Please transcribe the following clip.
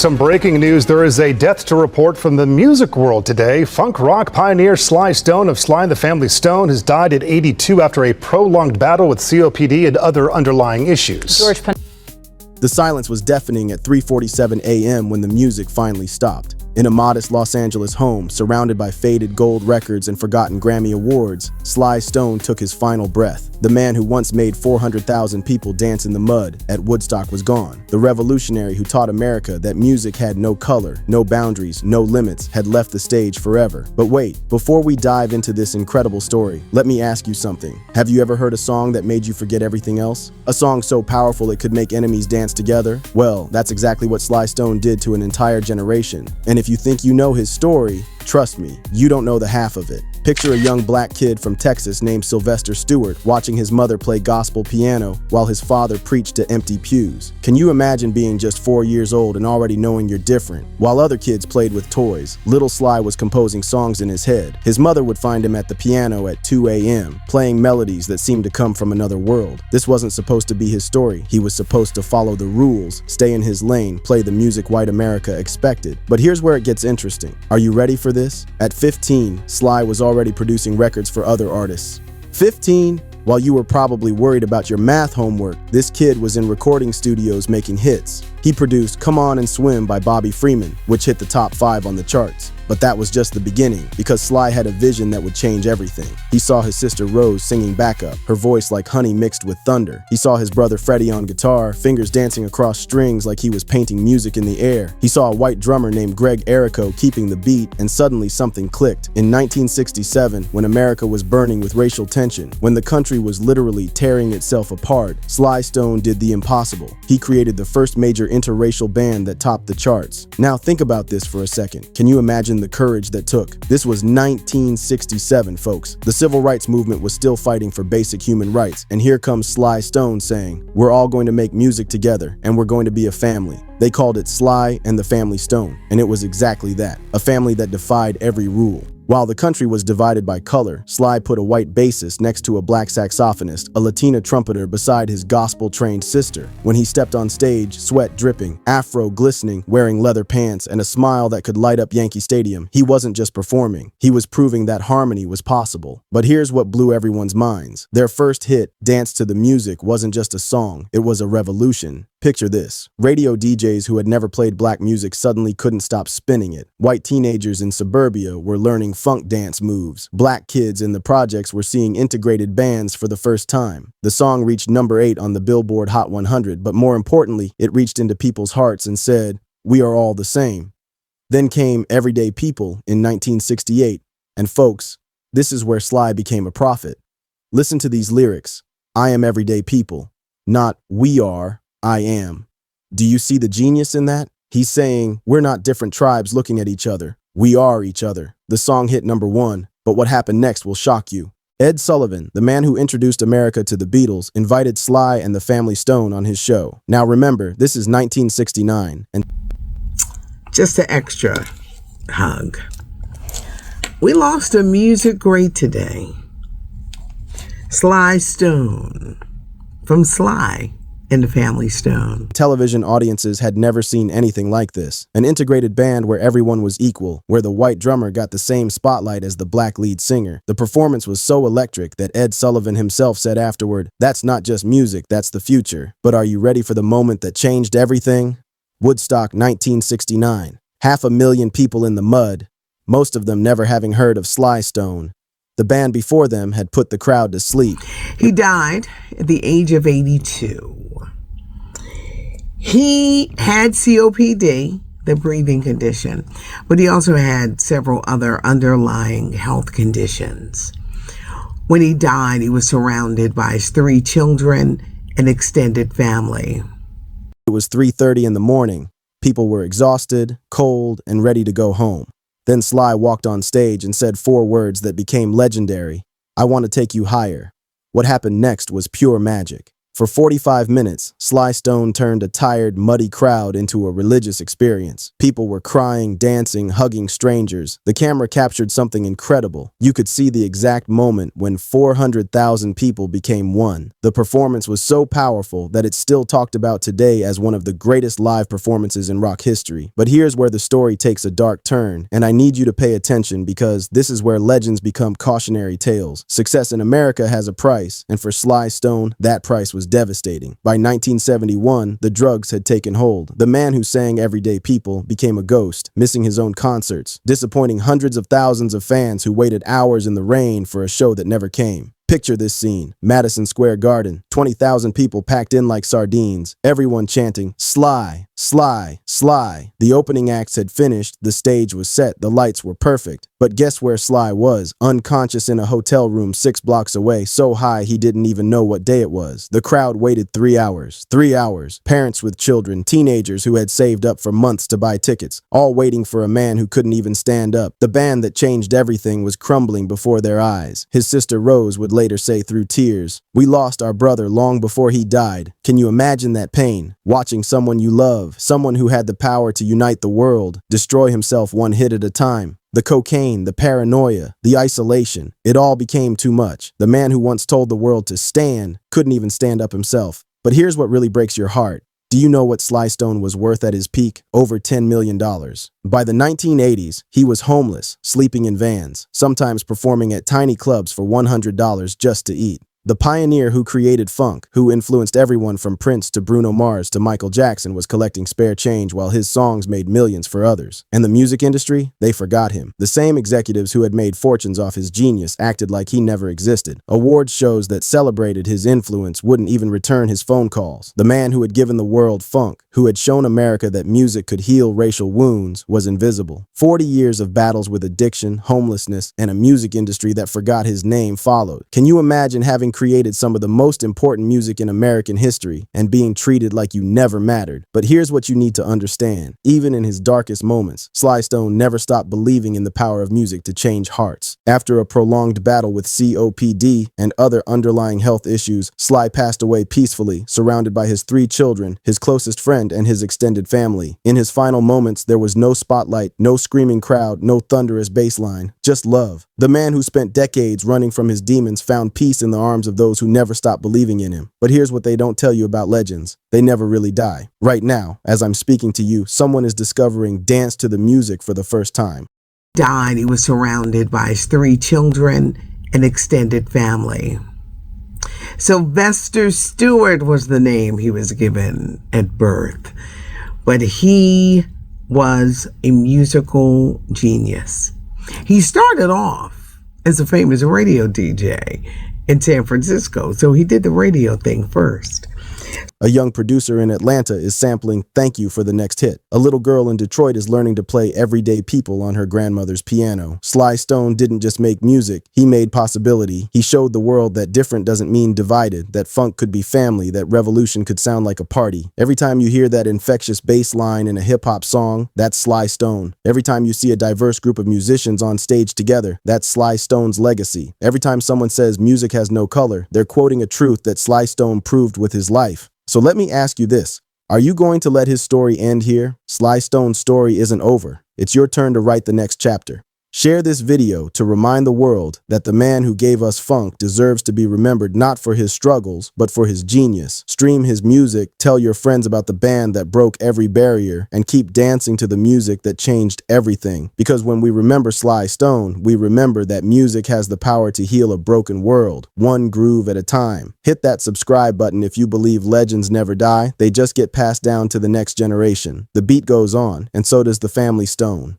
Some breaking news. There is a death to report from the music world today. Funk rock pioneer Sly Stone of Sly and the Family Stone has died at 82 after a prolonged battle with COPD and other underlying issues. The silence was deafening at 3:47 a.m. when the music finally stopped. In a modest Los Angeles home, surrounded by faded gold records and forgotten Grammy Awards, Sly Stone took his final breath. The man who once made 400,000 people dance in the mud at Woodstock was gone. The revolutionary who taught America that music had no color, no boundaries, no limits, had left the stage forever. But wait, before we dive into this incredible story, let me ask you something. Have you ever heard a song that made you forget everything else? A song so powerful it could make enemies dance together? Well, that's exactly what Sly Stone did to an entire generation. And if you think you know his story, trust me, you don't know the half of it. Picture a young black kid from Texas named Sylvester Stewart watching his mother play gospel piano while his father preached to empty pews. Can you imagine being just 4 years old and already knowing you're different? While other kids played with toys, little Sly was composing songs in his head. His mother would find him at the piano at 2 a.m., playing melodies that seemed to come from another world. This wasn't supposed to be his story. He was supposed to follow the rules, stay in his lane, play the music white America expected. But here's where it gets interesting. Are you ready for this? At 15, Sly was already producing records for other artists. 15? While you were probably worried about your math homework, this kid was in recording studios making hits. He produced Come On and Swim by Bobby Freeman, which hit the top 5 on the charts. But that was just the beginning, because Sly had a vision that would change everything. He saw his sister Rose singing backup, her voice like honey mixed with thunder. He saw his brother Freddie on guitar, fingers dancing across strings like he was painting music in the air. He saw a white drummer named Greg Errico keeping the beat, and suddenly something clicked. In 1967, when America was burning with racial tension, when the country was literally tearing itself apart, Sly Stone did the impossible. He created the first major interracial band that topped the charts. Now think about this for a second. Can you imagine the courage that took? This was 1967, folks. The civil rights movement was still fighting for basic human rights, and here comes Sly Stone saying, "We're all going to make music together, and we're going to be a family." They called it Sly and the Family Stone, and it was exactly that, a family that defied every rule. While the country was divided by color, Sly put a white bassist next to a black saxophonist, a Latina trumpeter beside his gospel-trained sister. When he stepped on stage, sweat dripping, afro glistening, wearing leather pants, and a smile that could light up Yankee Stadium, he wasn't just performing. He was proving that harmony was possible. But here's what blew everyone's minds. Their first hit, Dance to the Music, wasn't just a song, it was a revolution. Picture this. Radio DJs who had never played black music suddenly couldn't stop spinning it. White teenagers in suburbia were learning funk dance moves. Black kids in the projects were seeing integrated bands for the first time. The song reached number 8 on the Billboard Hot 100, but more importantly, it reached into people's hearts and said, "We are all the same." Then came Everyday People in 1968, and folks, this is where Sly became a prophet. Listen to these lyrics. I am everyday people, not we are. I am. Do you see the genius in that? He's saying, we're not different tribes looking at each other. We are each other. The song hit number 1, but what happened next will shock you. Ed Sullivan, the man who introduced America to the Beatles, invited Sly and the Family Stone on his show. Now remember, this is 1969, and just an extra hug. We lost a music great today. Sly Stone, from Sly and the Family Stone. Television audiences had never seen anything like this. An integrated band where everyone was equal, where the white drummer got the same spotlight as the black lead singer. The performance was so electric that Ed Sullivan himself said afterward, "That's not just music, that's the future." But are you ready for the moment that changed everything? Woodstock 1969. 500,000 people in the mud, most of them never having heard of Sly Stone. The band before them had put the crowd to sleep. He died at the age of 82. He had COPD, the breathing condition, but he also had several other underlying health conditions. When he died, he was surrounded by his 3 children and extended family. It was 3:30 in the morning. People were exhausted, cold, and ready to go home. Then Sly walked on stage and said 4 words that became legendary. "I want to take you higher." What happened next was pure magic. For 45 minutes, Sly Stone turned a tired, muddy crowd into a religious experience. People were crying, dancing, hugging strangers. The camera captured something incredible. You could see the exact moment when 400,000 people became one. The performance was so powerful that it's still talked about today as one of the greatest live performances in rock history. But here's where the story takes a dark turn, and I need you to pay attention because this is where legends become cautionary tales. Success in America has a price, and for Sly Stone, that price was devastating. By 1971, the drugs had taken hold. The man who sang Everyday People became a ghost, missing his own concerts, disappointing hundreds of thousands of fans who waited hours in the rain for a show that never came. Picture this scene. Madison Square Garden, 20,000 people packed in like sardines, everyone chanting, "Sly, Sly, Sly." The opening acts had finished, the stage was set, the lights were perfect. But guess where Sly was? Unconscious in a hotel room 6 blocks away, so high he didn't even know what day it was. The crowd waited 3 hours. 3 hours. Parents with children, teenagers who had saved up for months to buy tickets, all waiting for a man who couldn't even stand up. The band that changed everything was crumbling before their eyes. His sister Rose would later say through tears, "We lost our brother long before he died." Can you imagine that pain? Watching someone you love, someone who had the power to unite the world, destroy himself one hit at a time. The cocaine, the paranoia, the isolation, it all became too much. The man who once told the world to stand couldn't even stand up himself. But here's what really breaks your heart. Do you know what Sly Stone was worth at his peak? Over $10 million. By the 1980s, he was homeless, sleeping in vans, sometimes performing at tiny clubs for $100 just to eat. The pioneer who created funk, who influenced everyone from Prince to Bruno Mars to Michael Jackson, was collecting spare change while his songs made millions for others. And the music industry, they forgot him. The same executives who had made fortunes off his genius acted like he never existed. Awards shows that celebrated his influence wouldn't even return his phone calls. The man who had given the world funk, who had shown America that music could heal racial wounds, was invisible. 40 years of battles with addiction, homelessness, and a music industry that forgot his name followed. Can you imagine having created some of the most important music in American history and being treated like you never mattered? But here's what you need to understand. Even in his darkest moments, Sly Stone never stopped believing in the power of music to change hearts. After a prolonged battle with COPD and other underlying health issues, Sly passed away peacefully, surrounded by his 3 children, his closest friend, and his extended family. In his final moments, there was no spotlight, no screaming crowd, no thunderous bass line, just love. The man who spent decades running from his demons found peace in the arms of those who never stopped believing in him. But here's what they don't tell you about legends. They never really die. Right now, as I'm speaking to you, someone is discovering dance to the music for the first time. Died, he was surrounded by his 3 children and extended family. Sylvester Stewart was the name he was given at birth, but he was a musical genius. He started off as a famous radio DJ in San Francisco, so he did the radio thing first. A young producer in Atlanta is sampling "Thank You" for the next hit. A little girl in Detroit is learning to play Everyday People on her grandmother's piano. Sly Stone didn't just make music, he made possibility. He showed the world that different doesn't mean divided, that funk could be family, that revolution could sound like a party. Every time you hear that infectious bass line in a hip-hop song, that's Sly Stone. Every time you see a diverse group of musicians on stage together, that's Sly Stone's legacy. Every time someone says music has no color, they're quoting a truth that Sly Stone proved with his life. So let me ask you this. Are you going to let his story end here? Sly Stone's story isn't over. It's your turn to write the next chapter. Share this video to remind the world that the man who gave us funk deserves to be remembered not for his struggles, but for his genius. Stream his music, tell your friends about the band that broke every barrier, and keep dancing to the music that changed everything. Because when we remember Sly Stone, we remember that music has the power to heal a broken world, one groove at a time. Hit that subscribe button if you believe legends never die. They just get passed down to the next generation. The beat goes on, and so does the family Stone.